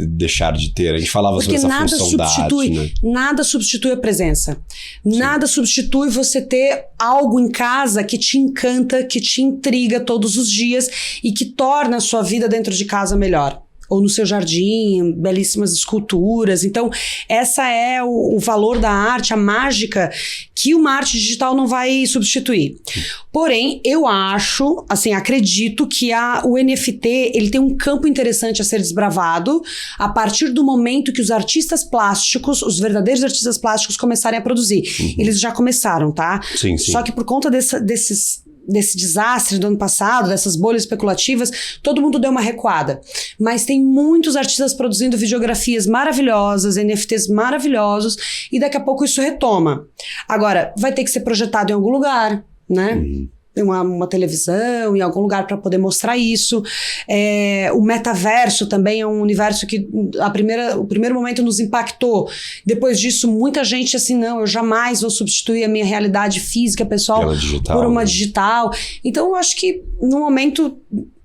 deixar de ter. A gente falava sobre essa função da arte, né? Nada substitui a presença. Nada substitui você ter algo em casa que te encanta, que te intriga todos os dias e que torna a sua vida dentro de casa melhor. Ou no seu jardim, belíssimas esculturas. Então, essa é o valor da arte, a mágica, que uma arte digital não vai substituir. Porém, eu acho, assim, acredito que o NFT, ele tem um campo interessante a ser desbravado a partir do momento que os artistas plásticos, os verdadeiros artistas plásticos começarem a produzir. Eles já começaram, tá? Sim, sim. Só que por conta desse desastre do ano passado, dessas bolhas especulativas, todo mundo deu uma recuada. Mas tem muitos artistas produzindo videografias maravilhosas, NFTs maravilhosos, e daqui a pouco isso retoma. Agora, vai ter que ser projetado em algum lugar, né? Uma televisão, em algum lugar para poder mostrar isso. O metaverso também é um universo que o primeiro momento nos impactou. Depois disso, muita gente assim, não, eu jamais vou substituir a minha realidade física, pessoal, por uma digital. Então, eu acho que no momento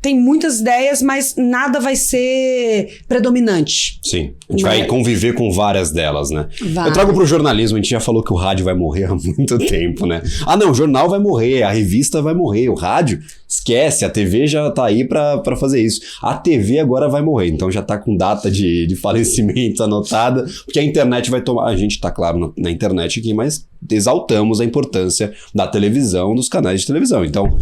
tem muitas ideias, mas nada vai ser predominante. Sim, a gente vai conviver com várias delas, né? Vai. Eu trago pro jornalismo, a gente já falou que o rádio vai morrer há muito tempo, né? Ah, não, o jornal vai morrer, a revista vai morrer, o rádio, esquece, a TV já tá aí para fazer isso. A TV agora vai morrer, então já tá com data de falecimento anotada, porque a internet vai tomar... A gente tá, claro, na internet aqui, mas exaltamos a importância da televisão, dos canais de televisão. Então,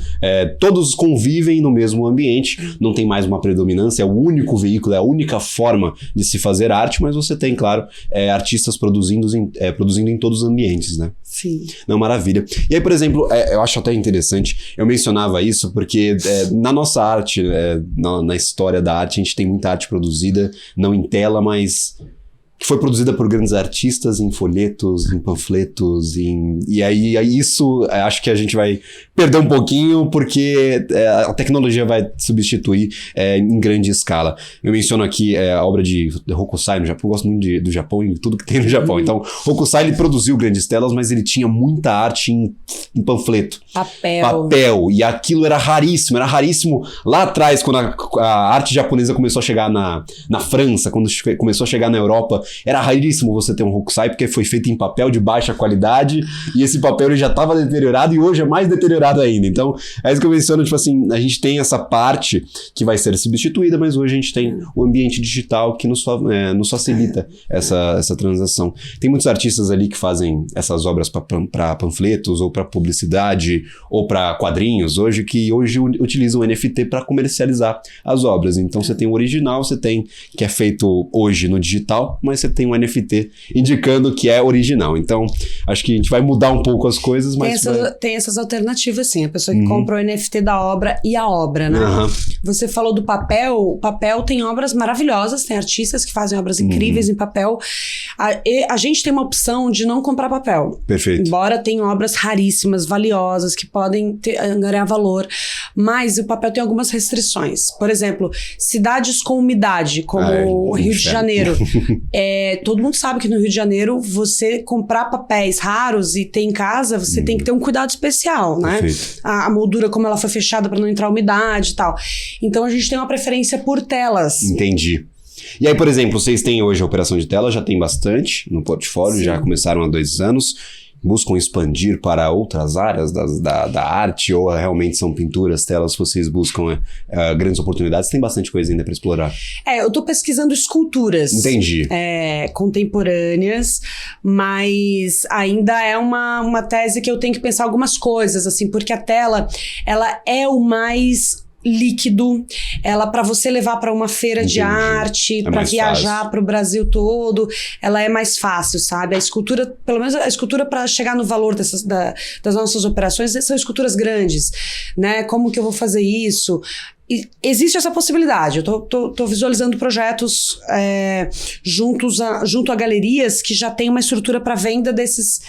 todos convivem no mesmo ambiente, não tem mais uma predominância, é o único veículo, é a única forma de se fazer arte, mas você tem, claro, artistas produzindo em todos os ambientes, né? Sim. Não, maravilha. E aí, por exemplo, eu acho até interessante, eu mencionava isso porque na nossa arte, na história da arte, a gente tem muita arte produzida, não em tela, mas que foi produzida por grandes artistas em folhetos, em panfletos, e aí isso acho que a gente vai perder um pouquinho porque a tecnologia vai substituir em grande escala. Eu menciono aqui a obra de Hokusai no Japão, eu gosto muito do Japão e tudo que tem no Japão. Então, Hokusai, ele produziu grandes telas, mas ele tinha muita arte em panfleto. Papel. E aquilo era raríssimo lá atrás, quando a arte japonesa começou a chegar na França, quando começou a chegar na Europa, era raríssimo você ter um Hokusai, porque foi feito em papel de baixa qualidade, e esse papel ele já estava deteriorado, e hoje é mais deteriorado ainda. Então, é isso que eu menciono, tipo assim, a gente tem essa parte que vai ser substituída, mas hoje a gente tem o ambiente digital que nos facilita essa transação. Tem muitos artistas ali que fazem essas obras para panfletos, ou para publicidade, ou para quadrinhos, que hoje utilizam o NFT para comercializar as obras. Então, você tem o original, você tem que é feito hoje no digital, mas você tem um NFT indicando que é original. Então, acho que a gente vai mudar um pouco as coisas, mas... Tem essas alternativas, sim. A pessoa que compra o NFT da obra e a obra, né? Você falou do papel. O papel tem obras maravilhosas, tem artistas que fazem obras incríveis em papel. A gente tem uma opção de não comprar papel. Perfeito. Embora tenha obras raríssimas, valiosas, que podem ganhar valor. Mas o papel tem algumas restrições. Por exemplo, cidades com umidade, como o Rio de Janeiro. Todo mundo sabe que no Rio de Janeiro, você comprar papéis raros e ter em casa, você tem que ter um cuidado especial, né? A moldura, como ela foi fechada para não entrar umidade e tal. Então, a gente tem uma preferência por telas. Entendi. E aí, por exemplo, vocês têm hoje a operação de tela, já tem bastante no portfólio, Sim. Já começaram há 2 anos. Buscam expandir para outras áreas da arte, ou realmente são pinturas, telas, vocês buscam grandes oportunidades? Tem bastante coisa ainda para explorar. Eu tô pesquisando esculturas. Entendi. Contemporâneas, mas ainda é uma tese que eu tenho que pensar algumas coisas, assim, porque a tela, ela é o mais líquido, ela para você levar para uma feira de arte, para viajar para o Brasil todo, ela é mais fácil, sabe? A escultura, pelo menos a escultura para chegar no valor das nossas operações, são esculturas grandes, né? Como que eu vou fazer isso? E existe essa possibilidade. Eu tô visualizando projetos junto a galerias que já tem uma estrutura para venda dessas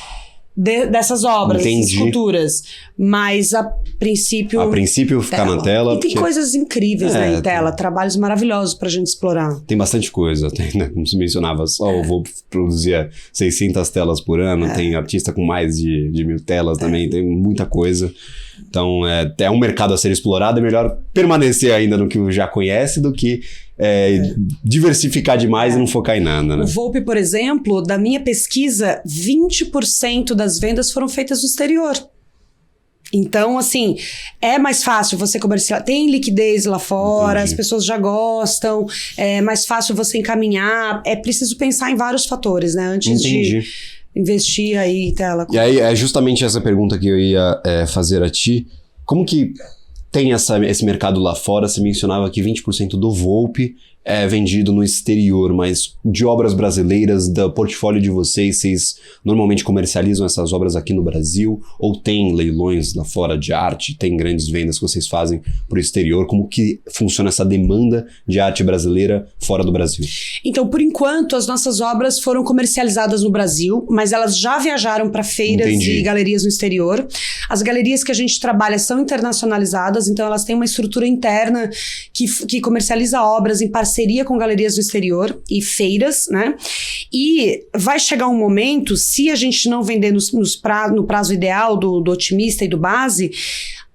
obras, dessas esculturas. Mas a princípio... ficar na tela. E tem coisas incríveis, né, em tela. Trabalhos maravilhosos pra gente explorar. Tem bastante coisa. Tem, né? Como você mencionava, eu vou produzir 600 telas por ano. Tem artista com mais de 1000 telas também. Tem muita coisa. Então, é um mercado a ser explorado. É melhor permanecer ainda no que já conhece do que diversificar demais e não focar em nada, né? O Volpe, por exemplo, da minha pesquisa, 20% das vendas foram feitas no exterior. Então, assim, é mais fácil você comercializar. Tem liquidez lá fora, as pessoas já gostam, é mais fácil você encaminhar. É preciso pensar em vários fatores, né? Antes de investir aí em tela. E aí, é justamente essa pergunta que eu ia fazer a ti. Como que tem esse mercado lá fora? Você mencionava que 20% do Volpe é vendido no exterior, mas de obras brasileiras, do portfólio de vocês normalmente comercializam essas obras aqui no Brasil? Ou tem leilões lá fora de arte? Tem grandes vendas que vocês fazem para o exterior? Como que funciona essa demanda de arte brasileira fora do Brasil? Então, por enquanto, as nossas obras foram comercializadas no Brasil, mas elas já viajaram para feiras e galerias no exterior. As galerias que a gente trabalha são internacionalizadas, então elas têm uma estrutura interna que comercializa obras em parceria com galerias do exterior e feiras, né? E vai chegar um momento, se a gente não vender no prazo ideal do otimista e do base,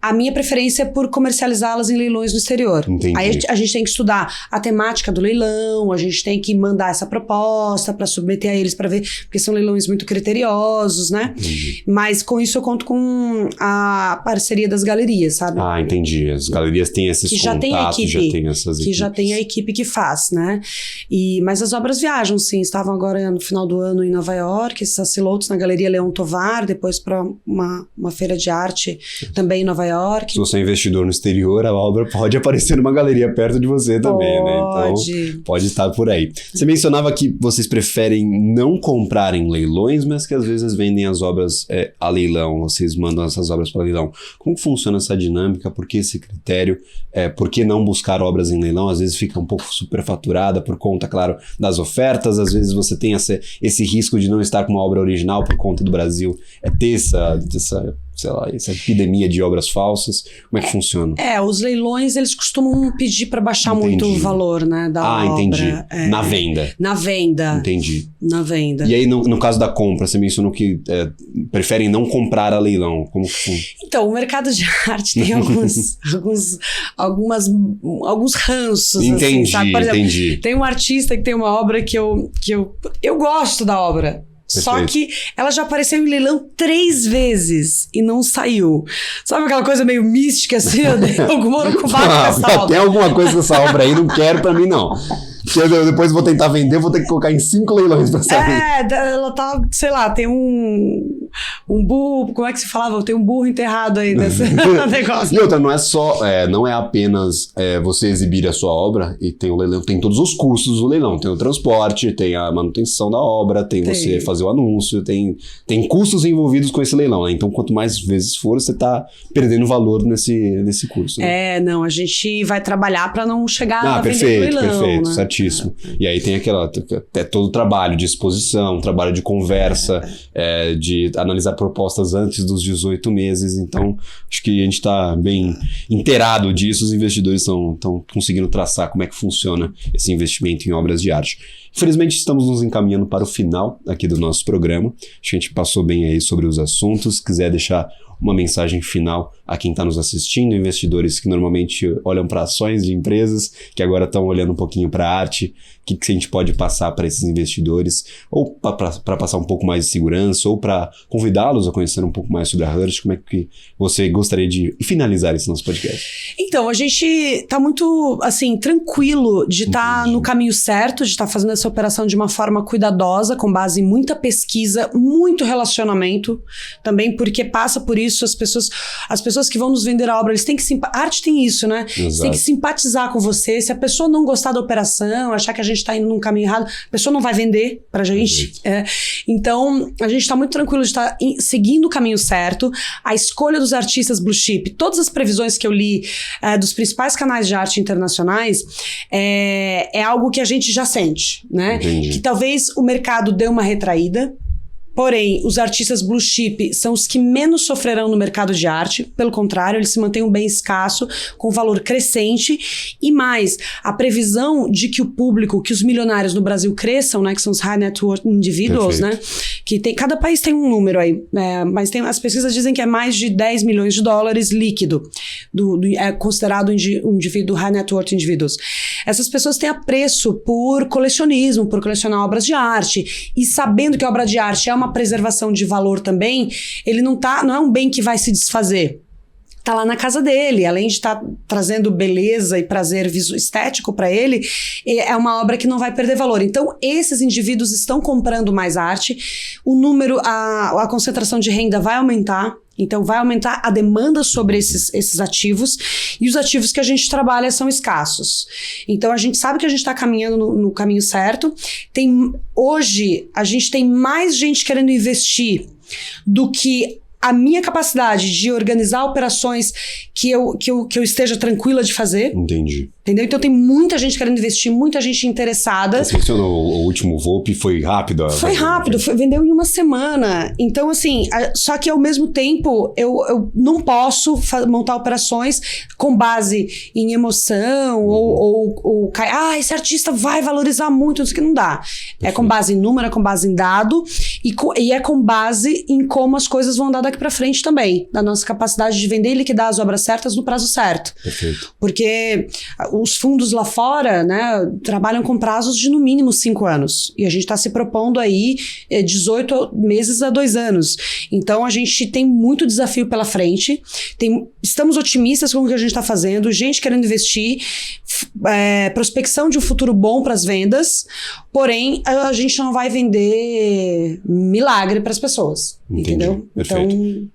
a minha preferência é por comercializá-las em leilões no exterior. Entendi. Aí a gente tem que estudar a temática do leilão, a gente tem que mandar essa proposta para submeter a eles para ver, porque são leilões muito criteriosos, né? Entendi. Mas com isso eu conto com a parceria das galerias, sabe? Ah, entendi. As galerias têm esses Que já contatos, tem a equipe, já tem essas que equipes. já tem a equipe que faz, né? Mas as obras viajam, sim. Estavam agora no final do ano em Nova York, Sassilotos na Galeria Leão Tovar, depois para uma feira de arte também em Nova York. Se você é investidor no exterior, a obra pode aparecer numa galeria perto de você também, né? Então, pode estar por aí. Você mencionava que vocês preferem não comprar em leilões, mas que às vezes vendem as obras a leilão, vocês mandam essas obras para leilão. Como funciona essa dinâmica? Por que esse critério? Por que não buscar obras em leilão? Às vezes fica um pouco superfaturada por conta, claro, das ofertas, às vezes você tem esse risco de não estar com uma obra original por conta do Brasil ter essa epidemia de obras falsas. Como é que funciona? Os leilões, eles costumam pedir para baixar muito o valor, né, da obra. Entendi. Na venda. Na venda. Entendi. Na venda. E aí, no caso da compra, você mencionou que preferem não comprar a leilão. Como que funciona? Então, o mercado de arte tem alguns ranços. Entendi, assim, sabe? Por exemplo, entendi. tem um artista que tem uma obra que eu gosto da obra. Perfeito. Só que ela já apareceu em leilão 3 vezes e não saiu. Sabe aquela coisa meio mística assim? Alguma ocupado com essa obra. Tem alguma coisa com essa obra aí, não quero pra mim não. Porque eu depois vou tentar vender, vou ter que colocar em 5 leilões pra sair. Ela tá, sei lá, tem um burro, como é que se falava? Tem um burro enterrado aí nesse negócio. E outra, não é apenas você exibir a sua obra e tem o leilão, tem todos os custos do leilão, tem o transporte, tem a manutenção da obra, tem você fazer o anúncio, tem custos envolvidos com esse leilão, né? Então quanto mais vezes for, você tá perdendo valor nesse custo. Né? A gente vai trabalhar para não chegar a vender leilão. Perfeito, né? certíssimo. E aí tem todo o trabalho de exposição, trabalho de conversa, de analisar propostas antes dos 18 meses. Então, acho que a gente está bem inteirado disso. Os investidores estão conseguindo traçar como é que funciona esse investimento em obras de arte. Infelizmente, estamos nos encaminhando para o final aqui do nosso programa. Acho que a gente passou bem aí sobre os assuntos. Se quiser deixar uma mensagem final a quem está nos assistindo, investidores que normalmente olham para ações de empresas, que agora estão olhando um pouquinho para a arte, o que a gente pode passar para esses investidores, ou para passar um pouco mais de segurança, ou para convidá-los a conhecer um pouco mais sobre a Hearst. Como é que você gostaria de finalizar esse nosso podcast? Então, a gente está muito, assim, tranquilo de estar no caminho certo, de estar fazendo essa operação de uma forma cuidadosa, com base em muita pesquisa, muito relacionamento, também porque passa por isso, as pessoas que vão nos vender a obra, eles têm que a arte tem isso, né? Eles têm que simpatizar com você. Se a pessoa não gostar da operação, achar que a gente está indo num caminho errado, a pessoa não vai vender pra gente. Então, a gente está muito tranquilo de estar seguindo o caminho certo. A escolha dos artistas blue chip, todas as previsões que eu li dos principais canais de arte internacionais, é algo que a gente já sente, né? Entendi. Que talvez o mercado dê uma retraída. Porém, os artistas blue chip são os que menos sofrerão no mercado de arte. Pelo contrário, eles se mantêm um bem escasso, com valor crescente. E mais, a previsão de que o público, que os milionários no Brasil cresçam, né, que são os high net worth individuals, né, que cada país tem um número aí, mas as pesquisas dizem que é mais de 10 milhões de dólares líquido, é considerado um indivíduo high net worth individuals. Essas pessoas têm apreço por colecionismo, por colecionar obras de arte, e sabendo que a obra de arte é uma preservação de valor também, ele não é um bem que vai se desfazer. Tá lá na casa dele, além de estar trazendo beleza e prazer estético para ele, é uma obra que não vai perder valor. Então, esses indivíduos estão comprando mais arte, o número, a concentração de renda vai aumentar. Então, vai aumentar a demanda sobre esses ativos, e os ativos que a gente trabalha são escassos. Então, a gente sabe que a gente está caminhando no caminho certo. Hoje, a gente tem mais gente querendo investir do que a minha capacidade de organizar operações que eu esteja tranquila de fazer. Entendi. Entendeu? Então tem muita gente querendo investir, muita gente interessada. Você mencionou o último VOP, foi rápido? Foi rápido, vendeu em uma semana. Então, assim, só que ao mesmo tempo eu não posso montar operações com base em emoção ou esse artista vai valorizar muito, isso que não dá. Perfeito. É com base em número, é com base em dado, E é com base em como as coisas vão andar daqui para frente também, da nossa capacidade de vender e liquidar as obras certas no prazo certo. Perfeito. Porque os fundos lá fora, né, trabalham com prazos de no mínimo 5 anos. E a gente está se propondo aí 18 meses a 2 anos. Então a gente tem muito desafio pela frente. Estamos otimistas com o que a gente está fazendo, gente querendo investir, prospecção de um futuro bom para as vendas, porém a gente não vai vender milagre para as pessoas. Entendi. Entendeu? Perfeito.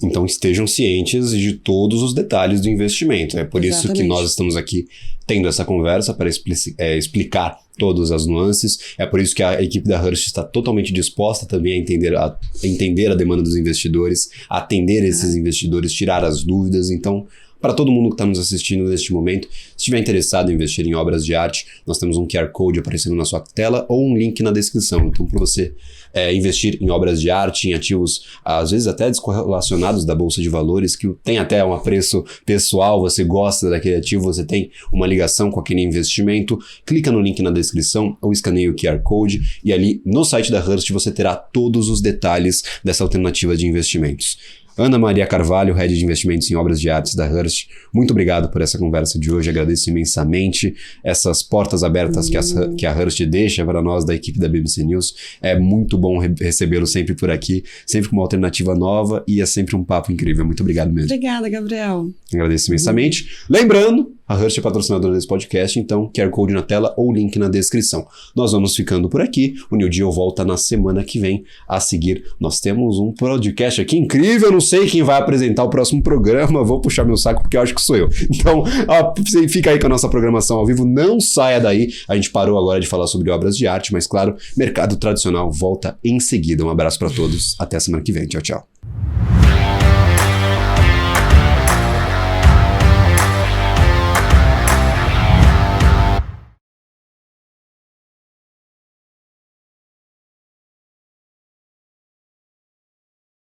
Então estejam cientes de todos os detalhes do investimento. É por isso que nós estamos aqui tendo essa conversa para explicar todas as nuances. É por isso que a equipe da Hearst está totalmente disposta também a entender a demanda dos investidores, a atender esses investidores, tirar as dúvidas. Então, para todo mundo que está nos assistindo neste momento, se estiver interessado em investir em obras de arte, nós temos um QR Code aparecendo na sua tela ou um link na descrição. Então, para você investir em obras de arte, em ativos, às vezes até descorrelacionados da Bolsa de Valores, que tem até um apreço pessoal, você gosta daquele ativo, você tem uma ligação com aquele investimento, clica no link na descrição ou escaneia o QR Code e ali no site da Hearst você terá todos os detalhes dessa alternativa de investimentos. Ana Maria Carvalho, Head de Investimentos em Obras de Artes da Hearst, muito obrigado por essa conversa de hoje, agradeço imensamente essas portas abertas que a Hearst deixa para nós da equipe da BMC News. É muito bom recebê-lo sempre por aqui, sempre com uma alternativa nova e é sempre um papo incrível. Muito obrigado mesmo. Obrigada, Gabriel. Agradeço imensamente. Lembrando, a Hearst é patrocinadora desse podcast, então QR Code na tela ou link na descrição. Nós vamos ficando por aqui. O New Deal volta na semana que vem. A seguir, nós temos um podcast aqui incrível. Eu não sei quem vai apresentar o próximo programa. Vou puxar meu saco porque eu acho que sou eu. Então, você fica aí com a nossa programação ao vivo. Não saia daí. A gente parou agora de falar sobre obras de arte, mas claro, mercado tradicional volta em seguida. Um abraço para todos. Até a semana que vem. Tchau, tchau.